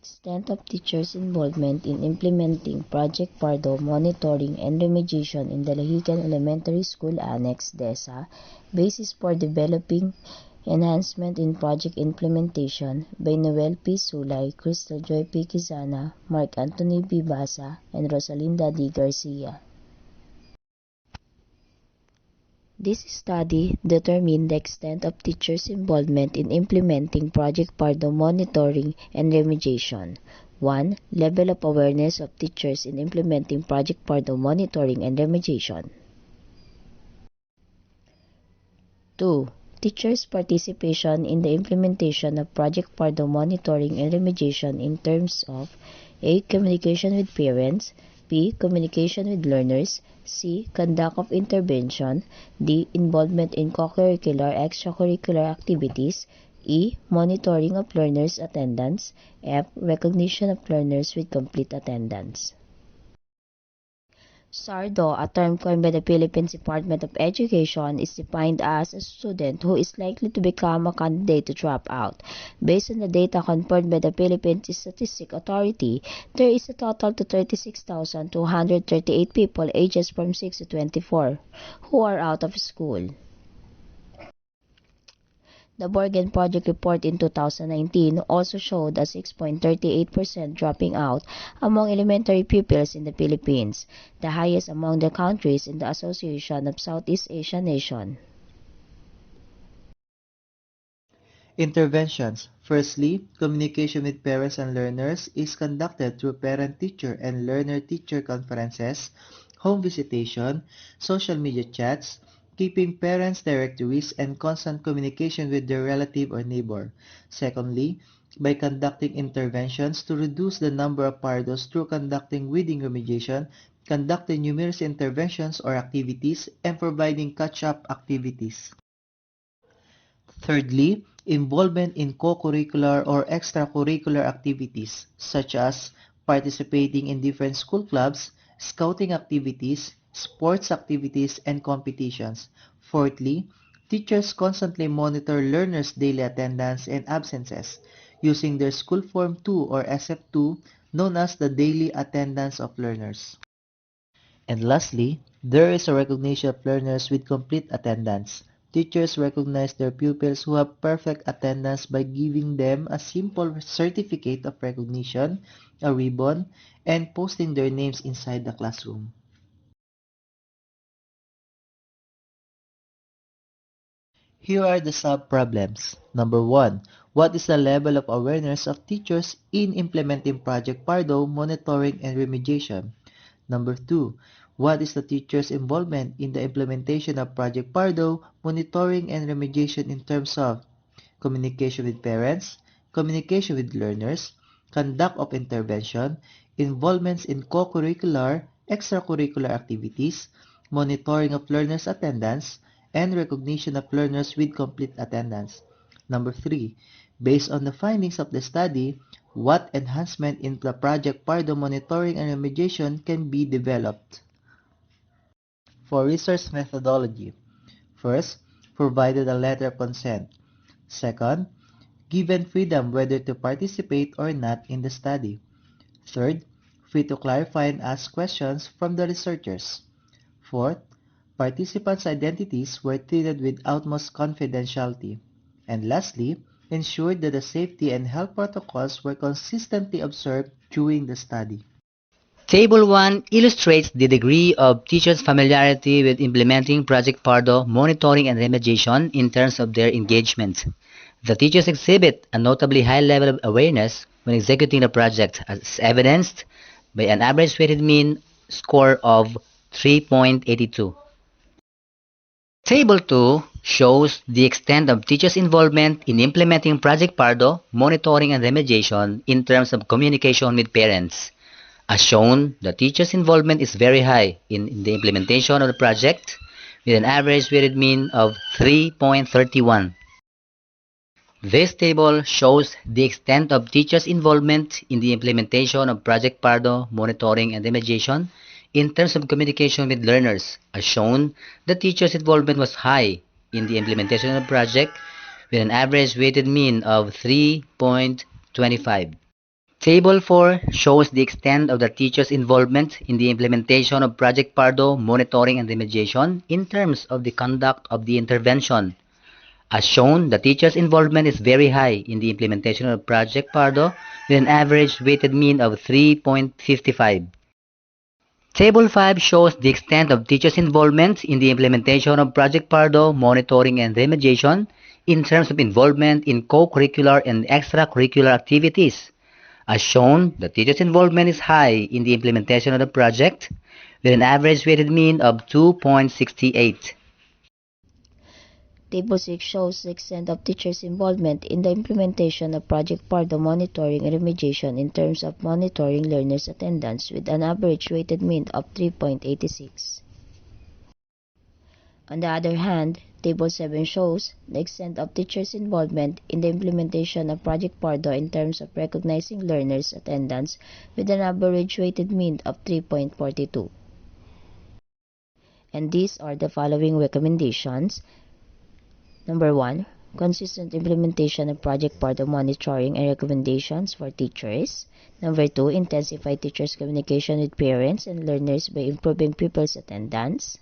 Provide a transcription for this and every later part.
Extent of teachers' involvement in implementing Project PARDO monitoring and remediation in Dalahican Elementary School Annex, DESA, basis for developing enhancement in project implementation by Noel P. Sulay, Cristal P. Quizana, Mark Anthony B. Basa, and Rosalinda D. Garcia. This study determined the extent of teachers' involvement in implementing Project PARDO monitoring and remediation. 1. Level of awareness of teachers in implementing Project PARDO monitoring and remediation. 2. Teachers' participation in the implementation of Project PARDO monitoring and remediation in terms of A. Communication with parents, B. Communication with learners, C. Conduct of intervention, D. Involvement in co-curricular extracurricular activities, E. Monitoring of learners' attendance, F. Recognition of learners with complete attendance. SARDO, a term coined by the Philippines Department of Education, is defined as a student who is likely to become a candidate to drop out. Based on the data confirmed by the Philippines Statistics Authority, there is a total of 36,238 people ages from 6 to 24 who are out of school. The Borgen Project report in 2019 also showed a 6.38% dropping out among elementary pupils in the Philippines, the highest among the countries in the Association of Southeast Asian Nations. Interventions. Firstly, communication with parents and learners is conducted through parent-teacher and learner-teacher conferences, home visitation, social media chats, keeping parents' directories, and constant communication with their relative or neighbor. Secondly, by conducting interventions to reduce the number of PARDOs through conducting weeding remediation, conducting numerous interventions or activities, and providing catch-up activities. Thirdly, involvement in co-curricular or extracurricular activities such as participating in different school clubs, scouting activities, sports activities, and competitions. Fourthly, teachers constantly monitor learners' daily attendance and absences using their school form 2 or SF2 known as the daily attendance of learners. And lastly, there is a recognition of learners with complete attendance. Teachers recognize their pupils who have perfect attendance by giving them a simple certificate of recognition, a ribbon, and posting their names inside the classroom. Here are the sub-problems. Number 1. What is the level of awareness of teachers in implementing Project PARDO monitoring and remediation? Number 2. What is the teacher's involvement in the implementation of Project PARDO monitoring and remediation in terms of communication with parents, communication with learners, conduct of intervention, involvements in co-curricular, extracurricular activities, monitoring of learners' attendance, and recognition of learners with complete attendance. Number 3. Based on the findings of the study, what enhancement in the Project PARDO monitoring and remediation can be developed? For research methodology, first, provided a letter of consent. Second, given freedom whether to participate or not in the study. Third, free to clarify and ask questions from the researchers. Fourth, participants' identities were treated with utmost confidentiality. And lastly, ensured that the safety and health protocols were consistently observed during the study. Table 1 illustrates the degree of teachers' familiarity with implementing Project PARDO monitoring and remediation in terms of their engagement. The teachers exhibit a notably high level of awareness when executing the project, as evidenced by an average weighted mean score of 3.82. Table 2 shows the extent of teachers' involvement in implementing Project PARDO monitoring and remediation in terms of communication with parents. As shown, the teachers' involvement is very high in the implementation of the project, with an average weighted mean of 3.31. This table shows the extent of teachers' involvement in the implementation of Project PARDO monitoring and remediation in terms of communication with learners. As shown, the teachers' involvement was high in the implementation of the project, with an average weighted mean of 3.25. Table 4 shows the extent of the teacher's involvement in the implementation of Project PARDO monitoring and remediation in terms of the conduct of the intervention. As shown, the teacher's involvement is very high in the implementation of Project PARDO with an average weighted mean of 3.55. Table 5 shows the extent of teachers' involvement in the implementation of Project PARDO monitoring and remediation in terms of involvement in co-curricular and extracurricular activities. As shown, the teachers' involvement is high in the implementation of the project with an average weighted mean of 2.68. Table 6 shows the extent of teachers' involvement in the implementation of Project PARDO monitoring and remediation in terms of monitoring learners' attendance with an average weighted mean of 3.86. On the other hand, Table 7 shows the extent of teachers' involvement in the implementation of Project PARDO in terms of recognizing learners' attendance with an average weighted mean of 3.42. And these are the following recommendations. Number 1. Consistent implementation of Project PARDO monitoring and recommendations for teachers. Number 2. Intensify teachers' communication with parents and learners by improving pupils' attendance.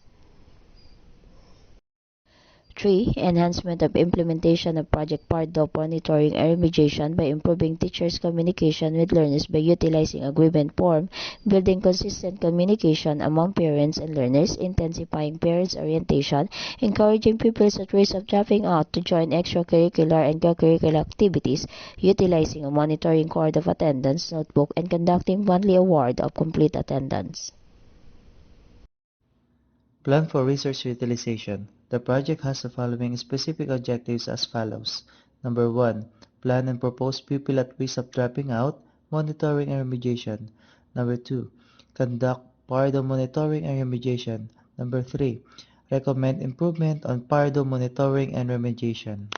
3. Enhancement of implementation of Project PARDO monitoring and remediation by improving teachers' communication with learners by utilizing agreement form, building consistent communication among parents and learners, intensifying parents' orientation, encouraging pupils at risk of dropping out to join extracurricular and co-curricular activities, utilizing a monitoring card of attendance notebook, and conducting monthly award of complete attendance. Plan for resource utilization. The project has the following specific objectives as follows. Number 1. Plan and propose pupil at risk of dropping out, monitoring and remediation. Number 2. Conduct PARDO monitoring and remediation. Number 3. Recommend improvement on PARDO monitoring and remediation.